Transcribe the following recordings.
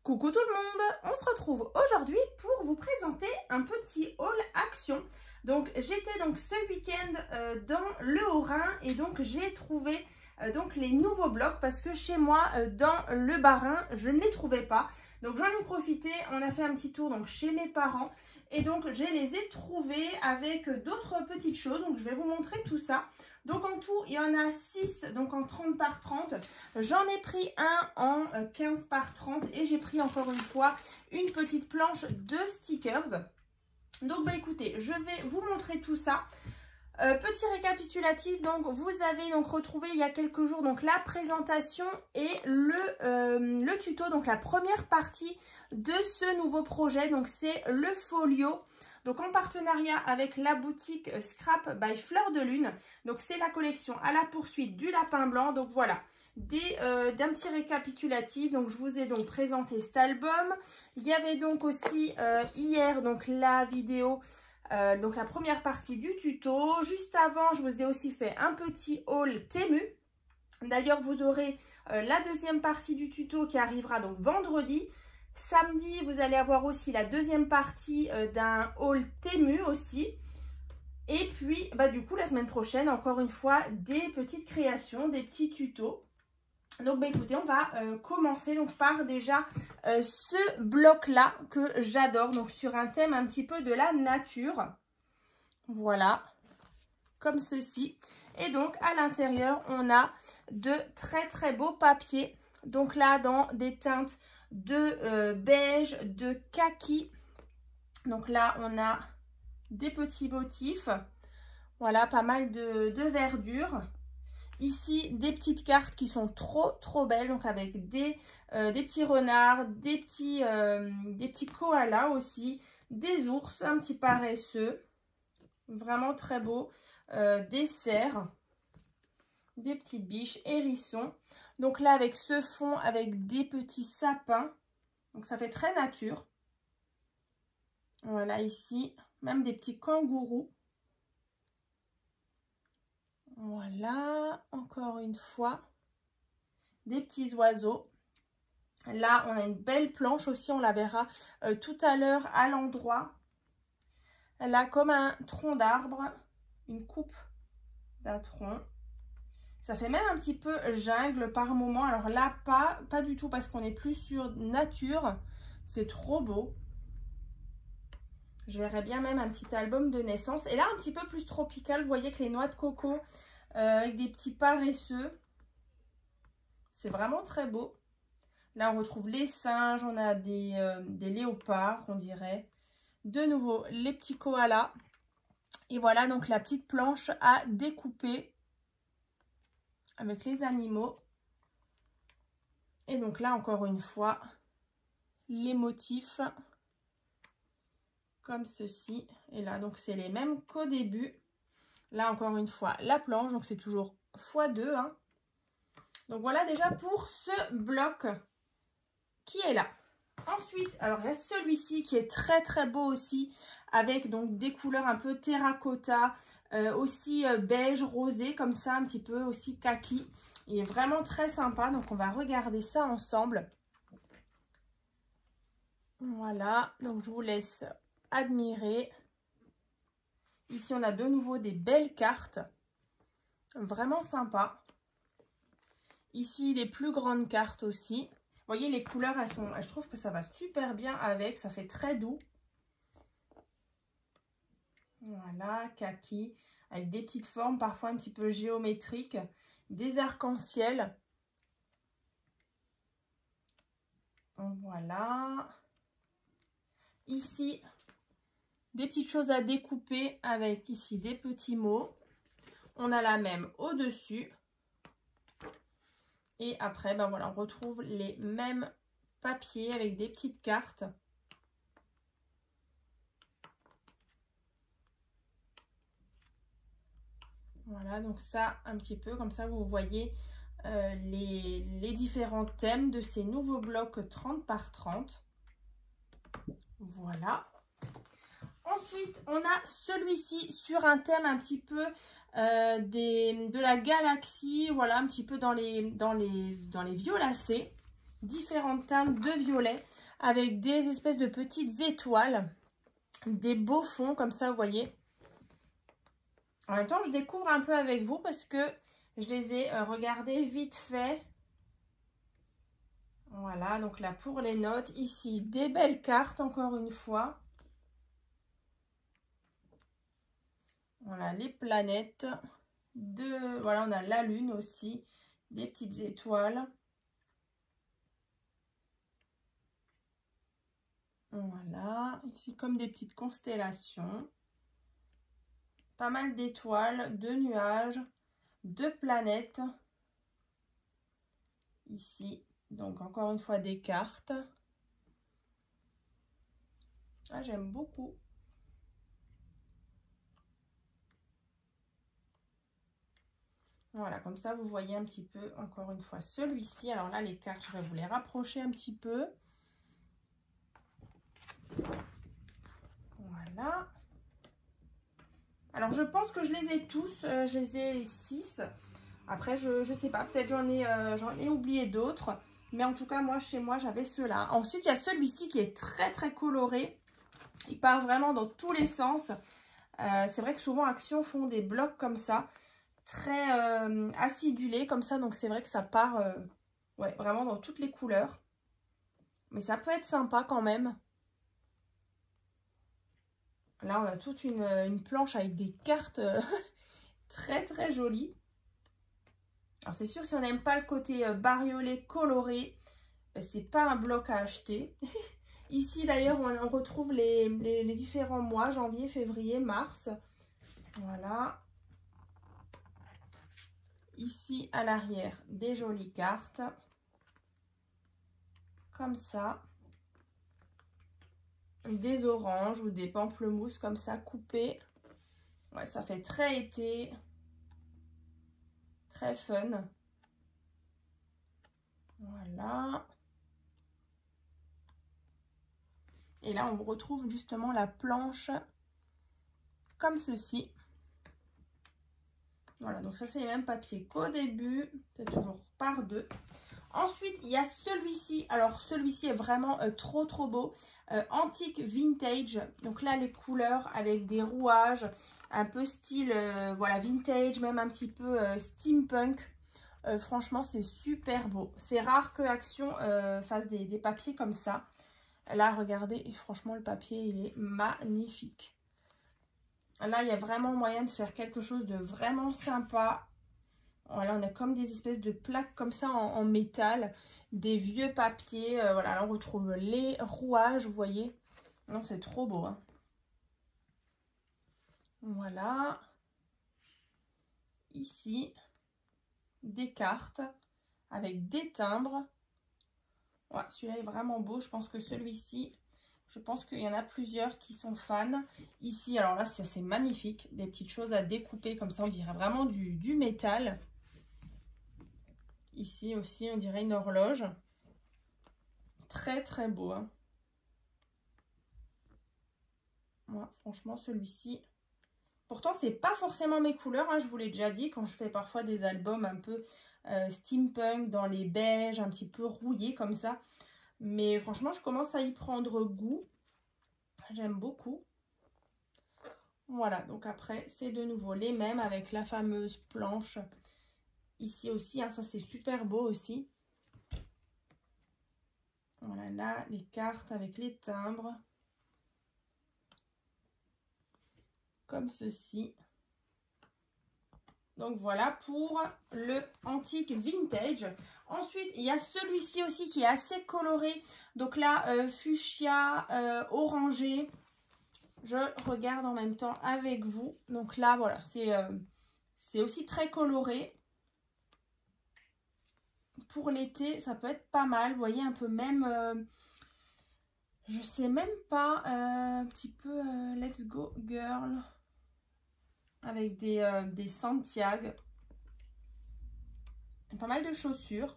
Coucou tout le monde, on se retrouve aujourd'hui pour vous présenter un petit haul action. Donc j'étais donc ce week-end dans le Haut-Rhin et donc j'ai trouvé donc les nouveaux blocs parce que chez moi dans le Bas-Rhin je ne les trouvais pas. Donc j'en ai profité, on a fait un petit tour donc chez mes parents et donc je les ai trouvés avec d'autres petites choses. Donc je vais vous montrer tout ça. Donc en tout, il y en a 6 donc en 30 par 30. J'en ai pris un en 15 par 30 et j'ai pris encore une fois une petite planche de stickers. Donc bah écoutez, je vais vous montrer tout ça. Petit récapitulatif, donc vous avez donc retrouvé il y a quelques jours donc la présentation et le tuto, donc la première partie de ce nouveau projet. Donc c'est le folio. Donc en partenariat avec la boutique Scrap by Fleur de Lune. Donc c'est la collection à la poursuite du lapin blanc. Donc voilà, d'un petit récapitulatif. Donc je vous ai donc présenté cet album. Il y avait donc aussi hier donc la vidéo, donc la première partie du tuto. Juste avant, je vous ai aussi fait un petit haul Temu. D'ailleurs, vous aurez la deuxième partie du tuto qui arrivera donc vendredi. Samedi, vous allez avoir aussi la deuxième partie d'un haul Temu aussi. Et puis, bah, du coup, la semaine prochaine, encore une fois, des petites créations, des petits tutos. Donc, bah, écoutez, on va commencer donc par déjà ce bloc-là que j'adore. Donc, sur un thème un petit peu de la nature. Voilà, comme ceci. Et donc, à l'intérieur, on a de très, très beaux papiers. Donc là, dans des teintes de beige, de kaki. Donc là, on a des petits motifs. Voilà, pas mal de verdure. Ici, des petites cartes qui sont trop belles. Donc avec des petits renards, des petits koalas aussi, des ours, un petit paresseux. Vraiment très beau. Des cerfs, des petites biches, hérissons. Donc là, avec ce fond, avec des petits sapins. Donc ça fait très nature. Voilà, ici, même des petits kangourous. Voilà, encore une fois, des petits oiseaux. Là, on a une belle planche aussi, on la verra tout à l'heure à l'endroit. Là, comme un tronc d'arbre, une coupe d'un tronc. Ça fait même un petit peu jungle par moment. Alors là, pas du tout parce qu'on est plus sur nature. C'est trop beau. Je verrais bien même un petit album de naissance. Et là, un petit peu plus tropical. Vous voyez que les noix de coco avec des petits paresseux. C'est vraiment très beau. Là, on retrouve les singes. On a des léopards, on dirait. De nouveau, les petits koalas. Et voilà donc la petite planche à découper avec les animaux. Et donc là, encore une fois, les motifs comme ceci. Et là, donc c'est les mêmes qu'au début. Là, encore une fois, la planche. Donc c'est toujours x2. Hein. Donc voilà déjà pour ce bloc qui est là. Ensuite, alors il y a celui-ci qui est très beau aussi. Avec donc des couleurs un peu terracotta. Aussi beige, rosé, comme ça, un petit peu aussi kaki. Il est vraiment très sympa, donc on va regarder ça ensemble. Voilà, donc je vous laisse admirer. Ici, on a de nouveau des belles cartes. Vraiment sympa. Ici, les plus grandes cartes aussi. Vous voyez, les couleurs, je trouve que ça va super bien avec. Ça fait très doux. Voilà, kaki, avec des petites formes, parfois un petit peu géométriques, des arcs-en-ciel. Voilà. Ici, des petites choses à découper avec ici des petits mots. On a la même au-dessus. Et après, ben voilà, on retrouve les mêmes papiers avec des petites cartes. Voilà, donc ça, un petit peu, comme ça, vous voyez les différents thèmes de ces nouveaux blocs 30 par 30. Voilà. Ensuite, on a celui-ci sur un thème un petit peu de la galaxie. Voilà, un petit peu dans les violacés. différentes teintes de violet avec des espèces de petites étoiles, des beaux fonds comme ça, vous voyez. En même temps, je découvre un peu avec vous parce que je les ai regardés vite fait. Voilà, donc là pour les notes, ici des belles cartes encore une fois. Voilà, les planètes. Voilà, on a la lune aussi, des petites étoiles. Voilà, ici comme des petites constellations. Pas mal d'étoiles, de nuages, de planètes. Ici, donc encore une fois des cartes. Ah, j'aime beaucoup. Voilà, comme ça vous voyez un petit peu encore une fois celui-ci. Alors là, les cartes, je vais vous les rapprocher un petit peu. Voilà. Alors je pense que je les ai tous, je les ai 6. Après je sais pas, peut-être j'en ai oublié d'autres. Mais en tout cas moi chez moi j'avais ceux-là. Ensuite il y a celui-ci qui est très très coloré. Il part vraiment dans tous les sens. C'est vrai que souvent Action font des blocs comme ça. Très acidulés comme ça. Donc c'est vrai que ça part ouais, vraiment dans toutes les couleurs. Mais ça peut être sympa quand même. Là, on a toute une planche avec des cartes très très jolies. Alors, c'est sûr, si on n'aime pas le côté bariolé coloré, ben, c'est pas un bloc à acheter. Ici, d'ailleurs, on retrouve les différents mois, janvier, février, mars. Voilà. Ici, à l'arrière, des jolies cartes. Comme ça. Des oranges ou des pamplemousses comme ça coupées. Ouais, ça fait très été, très fun. Voilà. Et là, on retrouve justement la planche comme ceci. Voilà, donc ça c'est les mêmes papiers qu'au début. C'est toujours par deux. Ensuite, il y a celui-ci. Alors, celui-ci est vraiment trop beau. Antique vintage. Donc là, les couleurs avec des rouages. Un peu style, voilà, vintage. Même un petit peu steampunk. Franchement, c'est super beau. C'est rare que Action fasse des papiers comme ça. Là, regardez. Et franchement, le papier, il est magnifique. Là, il y a vraiment moyen de faire quelque chose de vraiment sympa. Voilà, on a comme des espèces de plaques comme ça en métal, des vieux papiers. Voilà, là on retrouve les rouages, vous voyez. Donc c'est trop beau. Hein. Voilà. Ici, des cartes avec des timbres. Ouais, celui-là est vraiment beau. Je pense que celui-ci, je pense qu'il y en a plusieurs qui sont fans. Ici, alors là, c'est magnifique. Des petites choses à découper comme ça, on dirait vraiment du métal. Ici aussi, on dirait une horloge. Très, très beau. Hein. Moi, franchement, celui-ci... Pourtant, c'est pas forcément mes couleurs. Hein, je vous l'ai déjà dit, quand je fais parfois des albums un peu steampunk, dans les beiges, un petit peu rouillés comme ça. Mais franchement, je commence à y prendre goût. J'aime beaucoup. Voilà, donc après, c'est de nouveau les mêmes avec la fameuse planche. Ici aussi, hein, ça c'est super beau aussi. Voilà, là, les cartes avec les timbres. Comme ceci. Donc voilà pour le antique vintage. Ensuite, il y a celui-ci aussi qui est assez coloré. Donc là, fuchsia, orangé. Je regarde en même temps avec vous. Donc là, voilà, c'est aussi très coloré. Pour l'été, ça peut être pas mal. Vous voyez, un peu même... je sais même pas, un petit peu Let's Go Girl. Avec des Santiago. Pas mal de chaussures.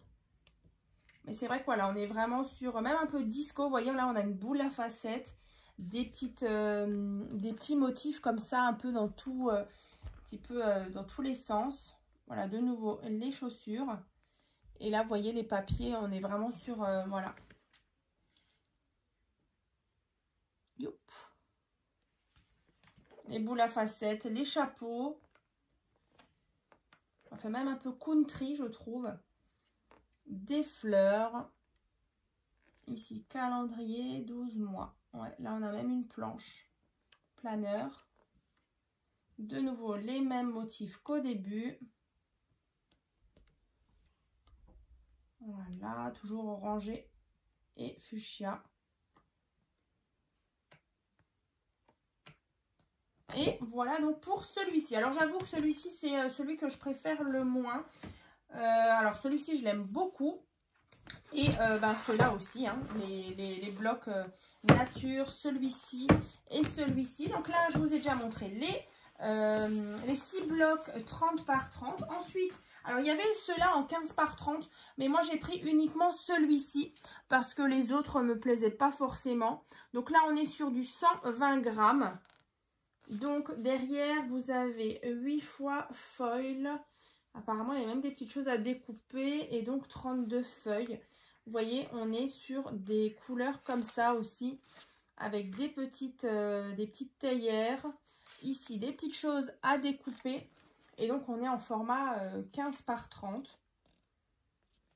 Mais c'est vrai que voilà, on est vraiment sur même un peu disco. Vous voyez, là, on a une boule à facettes. Des petits motifs comme ça, un peu dans tout, petit peu dans tous les sens. Voilà, de nouveau, les chaussures. Et là, vous voyez, les papiers, on est vraiment sur... voilà. Youp. Les boules à facettes, les chapeaux. Ça fait même un peu country, je trouve. Des fleurs. Ici, calendrier, 12 mois. Ouais, là, on a même une planche. Planeur. De nouveau, les mêmes motifs qu'au début. Voilà, toujours orangé et fuchsia. Et voilà donc pour celui-ci. Alors j'avoue que celui-ci, c'est celui que je préfère le moins. Alors celui-ci, je l'aime beaucoup. Et ceux-là aussi, hein, les blocs nature, celui-ci et celui-ci. Donc là, je vous ai déjà montré les 6 blocs 30 par 30. Ensuite, alors il y avait ceux-là en 15 par 30, mais moi j'ai pris uniquement celui-ci parce que les autres ne me plaisaient pas forcément. Donc là, on est sur du 120 grammes. Donc derrière, vous avez 8 fois foil. Apparemment, il y a même des petites choses à découper et donc 32 feuilles. Vous voyez, on est sur des couleurs comme ça aussi, avec des petites théières. Ici, des petites choses à découper. Et donc, on est en format 15 par 30.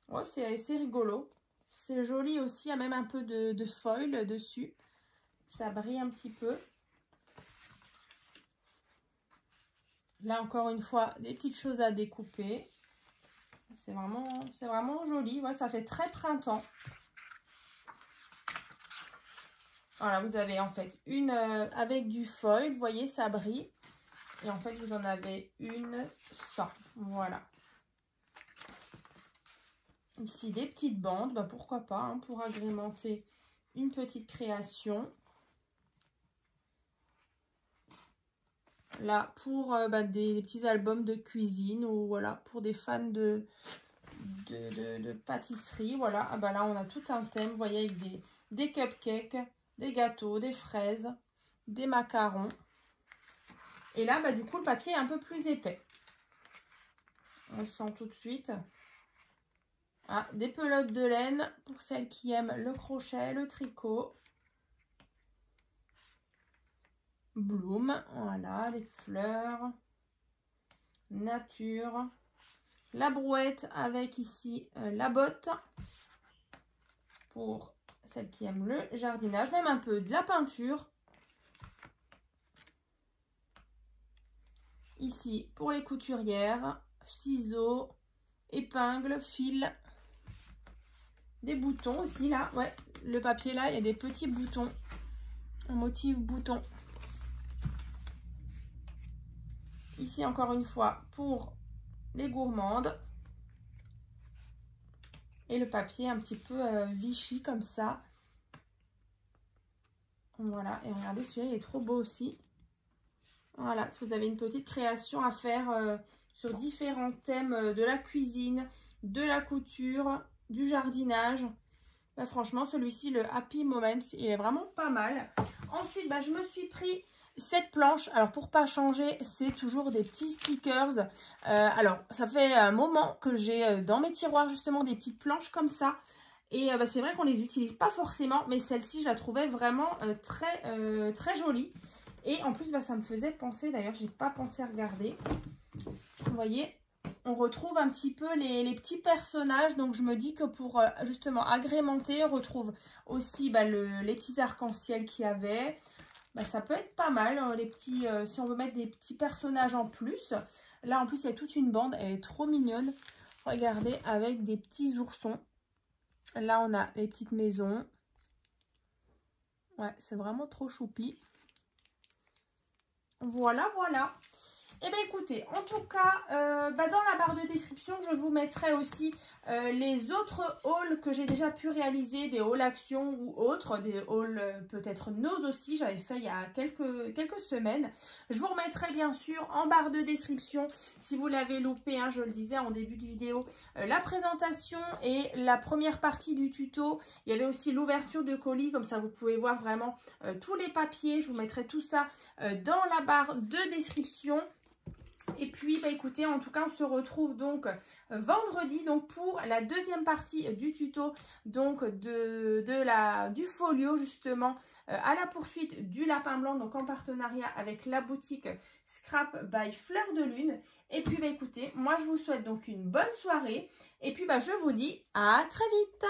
Ouais, c'est rigolo. C'est joli aussi, il y a même un peu de foil dessus. Ça brille un petit peu. Là, encore une fois, des petites choses à découper. C'est vraiment joli. Ouais, ça fait très printemps. Voilà, vous avez en fait une avec du foil. Vous voyez, ça brille. Et en fait, vous en avez une sans. Voilà. Ici, des petites bandes. Bah, pourquoi pas, hein, pour agrémenter une petite création. Là, pour des petits albums de cuisine ou voilà, pour des fans de pâtisserie. Voilà, ah bah là, on a tout un thème, vous voyez, avec des cupcakes, des gâteaux, des fraises, des macarons. Et là, bah, du coup, le papier est un peu plus épais. On le sent tout de suite. Ah, des pelotes de laine pour celles qui aiment le crochet, le tricot. Bloom, voilà, les fleurs, nature, la brouette avec ici la botte pour celles qui aiment le jardinage, même un peu de la peinture. Ici pour les couturières, ciseaux, épingles, fils, des boutons aussi là, ouais, le papier là, il y a des petits boutons, un motif bouton. Ici, encore une fois, pour les gourmandes. Et le papier un petit peu Vichy, comme ça. Voilà. Et regardez, celui-là, il est trop beau aussi. Voilà. Si vous avez une petite création à faire sur différents thèmes de la cuisine, de la couture, du jardinage. Bah, franchement, celui-ci, le Happy Moments, il est vraiment pas mal. Ensuite, je me suis pris... cette planche, alors pour pas changer, c'est toujours des petits stickers. Alors, ça fait un moment que j'ai dans mes tiroirs justement des petites planches comme ça. Et c'est vrai qu'on les utilise pas forcément, mais celle-ci, je la trouvais vraiment très jolie. Et en plus, ça me faisait penser, d'ailleurs, j'ai pas pensé à regarder. Vous voyez, on retrouve un petit peu les petits personnages. Donc, je me dis que pour justement agrémenter, on retrouve aussi les petits arcs-en-ciel qu'il y avait. Ça peut être pas mal, les petits, si on veut mettre des petits personnages en plus. Là, en plus, il y a toute une bande. Elle est trop mignonne. Regardez, avec des petits oursons. Là, on a les petites maisons. Ouais, c'est vraiment trop choupi. Voilà, voilà. Eh bien, écoutez, en tout cas, dans la barre de description, je vous mettrai aussi les autres hauls que j'ai déjà pu réaliser, des hauls action ou autres, des hauls peut-être nose aussi, j'avais fait il y a quelques semaines. Je vous remettrai bien sûr en barre de description, si vous l'avez loupé, hein, je le disais en début de vidéo, la présentation et la première partie du tuto. Il y avait aussi l'ouverture de colis, comme ça vous pouvez voir vraiment tous les papiers. Je vous mettrai tout ça dans la barre de description. Et puis, bah, écoutez, en tout cas, on se retrouve donc vendredi donc pour la deuxième partie du tuto donc du folio justement à la poursuite du lapin blanc, donc en partenariat avec la boutique Scrap by Fleur de Lune. Et puis, bah, écoutez, moi, je vous souhaite donc une bonne soirée. Et puis, bah, je vous dis à très vite.